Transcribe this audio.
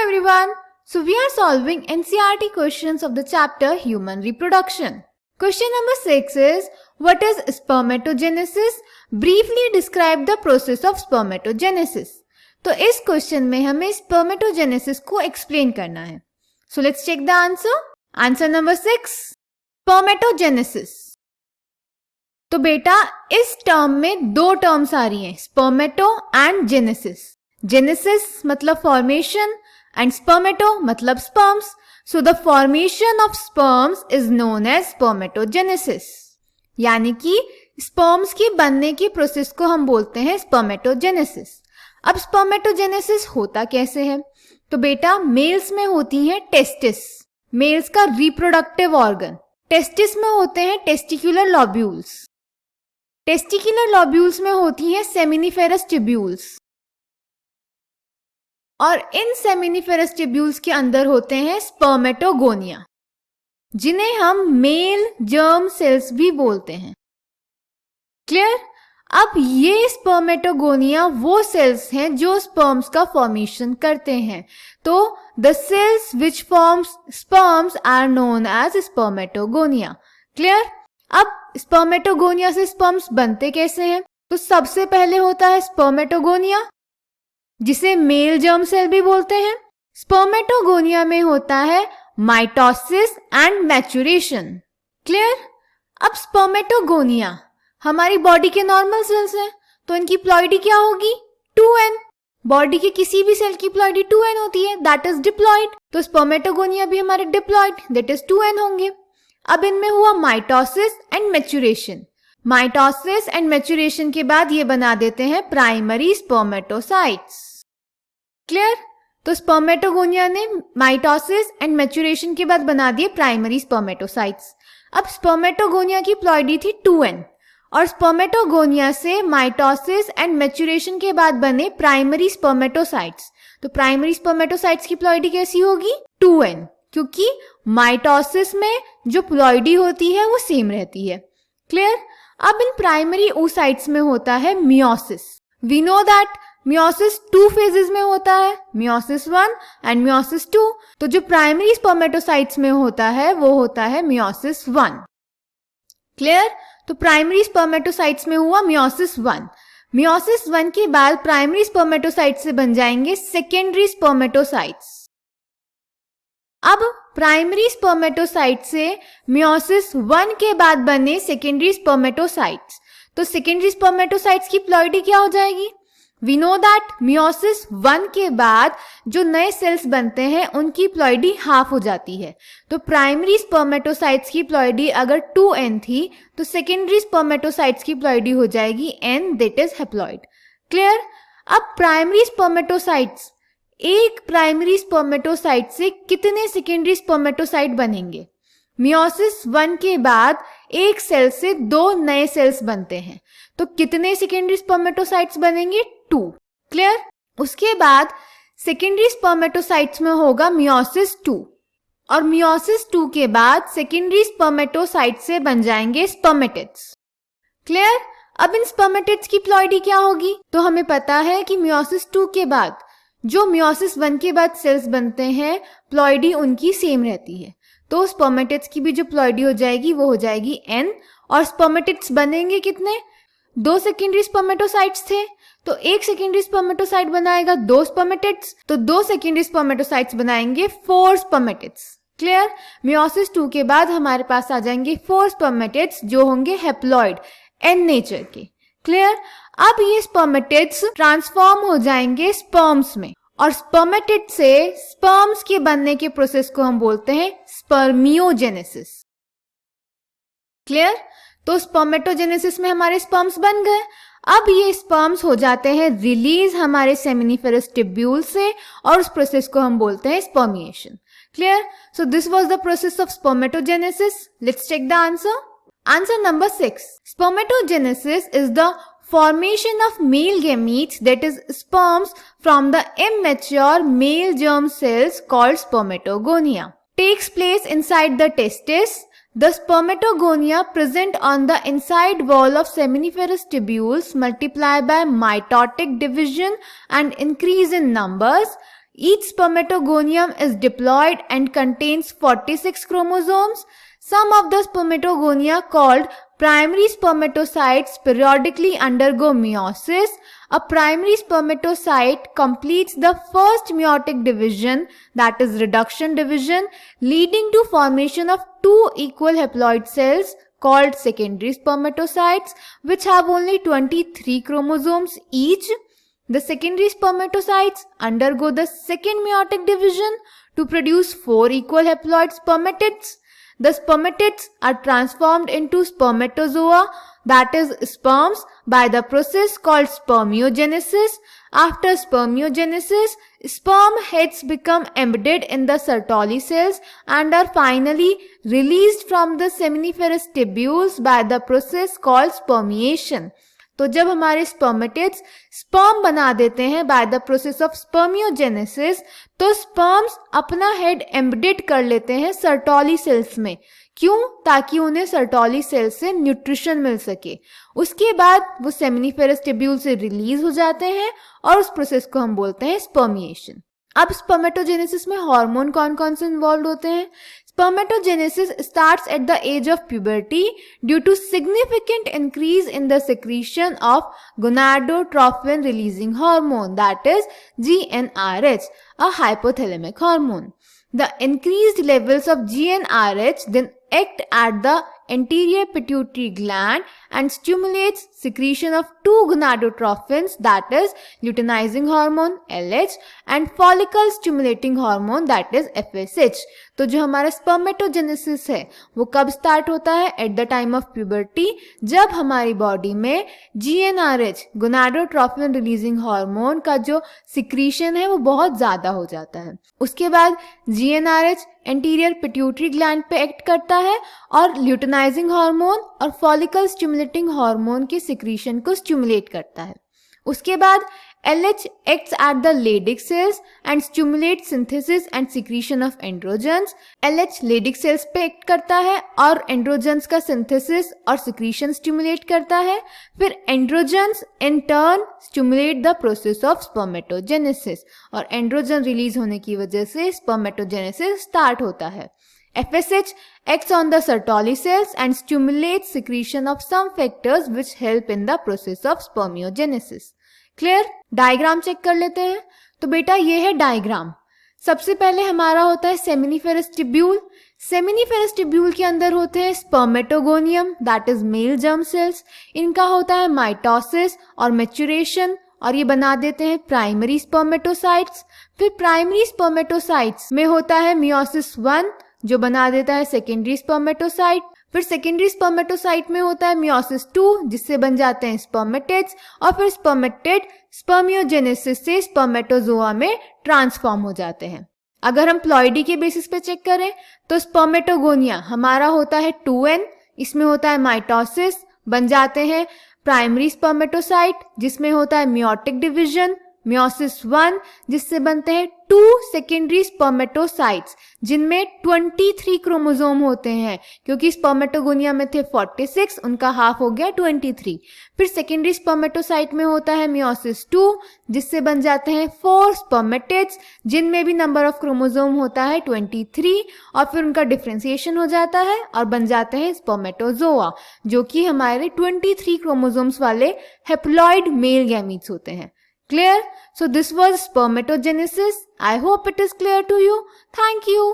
everyone. So we are solving NCERT questions of the chapter Human Reproduction. Question number 6 is, what is spermatogenesis? Briefly describe the process of spermatogenesis. तो इस question में हमें spermatogenesis को explain करना है. So let's check the answer. Answer number 6, spermatogenesis. तो बेटा इस टर्म में दो टर्म्स आ रही हैं, स्पर्मेटो एंड जेनेसिस. जेनेसिस मतलब फॉर्मेशन एंड स्पर्मेटो मतलब sperms. So the formation of sperms is known as spermatogenesis. यानी कि स्पर्म्स के बनने की प्रोसेस को हम बोलते हैं स्पर्मेटोजेनेसिस. अब स्पर्मेटोजेनेसिस होता कैसे है? तो बेटा मेल्स में होती है टेस्टिस, मेल्स का रिप्रोडक्टिव ऑर्गन. टेस्टिस में होते हैं टेस्टिकुलर लॉब्यूल्स, टेस्टिकुलर लॉब्यूल्स में होती हैं सेमिनिफेरस ट्यूब्यूल्स, और इन सेमिनिफेरस ट्यूब्यूल्स के अंदर होते हैं स्पर्मेटोगोनिया, जिन्हें हम मेल जर्म सेल्स भी बोलते हैं. क्लियर? अब ये स्पर्मेटोगोनिया वो सेल्स हैं जो स्पर्म्स का फॉर्मेशन करते हैं. तो the cells which forms sperms are known as spermatogonia. Clear? अब स्पर्मेटोगोनिया से स्पर्म्स बनते कैसे हैं? तो सबसे पहले होता है स्पर्मेटोगोनिया, जिसे मेल जर्म सेल भी बोलते हैं. स्पर्मेटोगोनिया में होता है माइटोसिस एंड मैच्यूरेशन. क्लियर? अब स्पर्मेटोगोनिया हमारी बॉडी के नॉर्मल सेल्स हैं, तो इनकी प्लॉइडी क्या होगी? 2n. बॉडी के किसी भी सेल की प्लॉइडी 2n होती है, दैट इज डिप्लॉइड. तो स्पर्मेटोगोनिया भी हमारे डिप्लॉइड, दैट इज 2n होंगे. अब इनमें हुआ mitosis and maturation. Mitosis and maturation के बाद ये बना देते हैं प्राइमरी स्पर्मेटोसाइट्स. क्लियर? तो स्पर्मेटोगोनिया ने माइटोसिस एंड मैच्यूरेशन के बाद बना दिए प्राइमरी स्पर्मेटोसाइट्स. अब स्पर्मेटोगोनिया की प्लॉइडी थी 2n, और स्पर्मेटोगोनिया से माइटोसिस एंड मैच्यूरेशन के बाद बने प्राइमरी स्पर्मेटोसाइट्स. तो प्राइमरी स्पर्मेटोसाइट्स की प्लॉइडी कैसी होगी? 2n, क्योंकि माइटोसिस में जो प्लॉइडी होती है वो सेम रहती है. क्लियर? अब इन प्राइमरी oocytes में होता है meiosis. We know that meiosis 2 phases में होता है, मियोसिस 1 एंड मियोसिस 2. तो जो प्राइमरी स्पर्मेटोसाइट्स में होता है वो होता है मियोसिस 1. क्लियर? तो प्राइमरी स्पर्मेटोसाइट्स में हुआ मियोसिस 1. मियोसिस 1 के बाद प्राइमरी स्पर्मेटोसाइट से बन जाएंगे सेकेंडरी स्पर्मेटोसाइट्स. अब प्राइमरी स्पर्मेटोसाइट से मियोसिस 1 के बाद बने सेकेंडरी स्पर्मेटोसाइट्स. तो सेकेंडरी स्पर्मेटोसाइट्स की प्लॉइडी क्या हो जाएगी? वी नो दैट मियोसिस 1 के बाद जो नए सेल्स बनते हैं उनकी प्लॉइडी हाफ हो जाती है. तो प्राइमरी स्पर्मेटोसाइट्स की प्लॉइडी अगर 2n थी तो सेकेंडरी स्पर्मेटोसाइट्स की प्लॉइडी हो जाएगी n, that is haploid. Clear? अब प्राइमरी स्पर्मेटोसाइट्स, एक प्राइमरी स्पर्मेटोसाइट से कितने सेकेंडरी स्पर्मेटोसाइट बनेंगे? मियोसिस 1 के बाद एक सेल से 2 नए सेल्स बनते हैं, तो कितने सेकेंडरी स्पर्मेटोसाइट्स बनेंगे? 2. क्लियर? उसके बाद सेकेंडरी स्पर्मेटोसाइट्स में होगा मियोसिस 2, और मियोसिस 2 के बाद सेकेंडरी स्पर्मेटोसाइट से बन जाएंगे स्पर्मेटिड्स. क्लियर? अब इन स्पर्मेटिड्स की प्लॉइडी क्या होगी? तो हमें पता है कि मियोसिस 2 के बाद जो मियोसिस 1 के बाद सेल्स बनते हैं प्लॉइडी उनकी सेम रहती है. तो स्पर्मेटिड्स की भी जो प्लॉइडी हो जाएगी वो हो जाएगी n, और स्पर्मेटिड्स बनेंगे कितने? 2 सेकेंडरी स्पर्मेटोसाइट्स थे, तो एक सेकेंडरी स्पर्मेटोसाइट बनाएगा 2 स्पर्मेटिड्स, तो 2 सेकेंडरी स्पर्मेटोसाइट्स बनाएंगे 4 स्पर्मेटिड्स. क्लियर? मियोसिस 2 के बाद हमारे पास आ जाएंगे 4 स्पर्मेटिड्स जो होंगे हैप्लॉइड, n नेचर के. क्लियर? अब ये स्पर्मेटिड्स ट्रांसफॉर्म हो जाएंगे स्पर्म्स में, और स्पर्मेटिड से स्पर्म्स के बनने के प्रोसेस को हम बोलते हैं स्पर्मियोजेनेसिस. क्लियर? तो स्पर्मेटोजेनेसिस में हमारे स्पर्म्स बन गए. अब ये स्पर्म्स हो जाते हैं रिलीज हमारे सेमिनिफेरस ट्यूब्यूल से, और उस प्रोसेस को हम बोलते हैं spermiation. Clear? So this was the process of spermatogenesis. Let's check the answer. Answer number 6. Spermatogenesis is the formation of male gametes, that is sperms, from the immature male germ cells called spermatogonia. Takes place inside the testis. The spermatogonia present on the inside wall of seminiferous tubules multiply by mitotic division and increase in numbers. Each spermatogonium is diploid and contains 46 chromosomes. Some of the spermatogonia called primary spermatocytes periodically undergo meiosis. A primary spermatocyte completes the first meiotic division, that is reduction division, leading to formation of two equal haploid cells called secondary spermatocytes, which have only 23 chromosomes each. The secondary spermatocytes undergo the second meiotic division to produce 4 equal haploid spermatids. The spermatids are transformed into spermatozoa, that is sperms, by the process called spermiogenesis. After spermiogenesis, sperm heads become embedded in the Sertoli cells and are finally released from the seminiferous tubules by the process called spermiation. तो जब हमारे spermatids sperm बना देते हैं by the process of spermiogenesis, तो sperms अपना head embedded कर लेते हैं सर्टोली सेल्स में. क्यों? ताकि उन्हें सर्टोली सेल्स से न्यूट्रिशन मिल सके. उसके बाद वो सेमिनिफेरस ट्यूब्यूल से रिलीज हो जाते हैं और उस प्रोसेस को हम बोलते हैं स्पर्मिएशन. अब स्पर्मेटोजेनेसिस में हार्मोन कौन कौन से इन्वॉल्व होते हैं? Spermatogenesis starts at the age of puberty due to significant increase in the secretion of gonadotrophin releasing hormone, that is GnRH, a hypothalamic hormone. The increased levels of GnRH then act at the anterior pituitary gland and stimulates secretion of two gonadotrophins, that is luteinizing hormone LH and follicle stimulating hormone, that is FSH. तो जो हमारा spermatogenesis है वो कब start होता है? At the time of puberty, जब हमारी बॉडी में GnRH गोनाडोट्रोफिन रिलीजिंग हार्मोन का जो सिक्रीशन है वो बहुत ज्यादा हो जाता है. उसके बाद GnRH एंटीरियर पिट्यूटरी ग्लैंड पे एक्ट करता है और ल्यूटिनाइजिंग हार्मोन और फॉलिकल स्टिमुलेटिंग हार्मोन के सिक्रीशन को स्टिमुलेट करता है. उसके बाद LH acts at the Leydig cells and stimulates synthesis and secretion of androgens. LH Leydig cells पे एक्ट करता है और androgens का synthesis और secretion stimulate करता है. फिर androgens in turn stimulate the process of spermatogenesis और androgen release होने की वजह से spermatogenesis start होता है. FSH acts on the Sertoli cells and stimulates secretion of some factors which help in the process of spermiogenesis. Clear? Diagram check कर लेते हैं. तो बेटा ये है डायग्राम. सबसे पहले हमारा होता है सेमिनिफेरस ट्यूब्यूल. सेमिनिफेरस ट्यूब्यूल के अंदर होते हैं spermatogonium, that is male germ cells. इनका होता है माइटोसिस और मैच्योरेशन और ये बना देते हैं प्राइमरी स्पर्मेटोसाइट्स. फिर प्राइमरी स्पर्मेटोसाइट्स में होता है मियोसिस 1 जो बना देता है सेकेंडरी स्पर्मेटोसाइट. फिर सेकेंडरी स्पर्मेटोसाइट में होता है मियोसिस 2 जिससे बन जाते हैं स्पर्मेटिड्स और फिर स्पर्मेटिड स्पर्मियोजेनेसिस से स्पर्मेटोजोआ में ट्रांसफॉर्म हो जाते हैं. अगर हम प्लॉइडी के बेसिस पे चेक करें तो स्पर्मेटोगोनिया हमारा होता है 2n, इसमें होता है माइटोसिस, बन जाते हैं प्राइमरी स्पर्मेटोसाइट जिसमें होता है मियोटिक डिवीजन, मियोसिस 1 जिससे बनते हैं 2 सेकेंडरी स्पर्मेटोसाइट्स जिनमें 23 क्रोमोसोम होते हैं क्योंकि स्पर्मेटोगोनिया में थे 46, उनका हाफ हो गया 23. फिर सेकेंडरी स्पर्मेटोसाइट में होता है मियोसिस 2 जिससे बन जाते हैं 4 स्पर्मेटिड्स जिनमें भी नंबर ऑफ क्रोमोसोम होता है 23 और फिर उनका डिफरेंशिएशन हो जाता है और बन जाते हैं स्पर्मेटोजोआ जो कि हमारे 23 क्रोमोसोम्स वाले हेप्लॉइड मेल गैमीट्स होते हैं. Clear? So this was spermatogenesis. I hope it is clear to you. Thank you.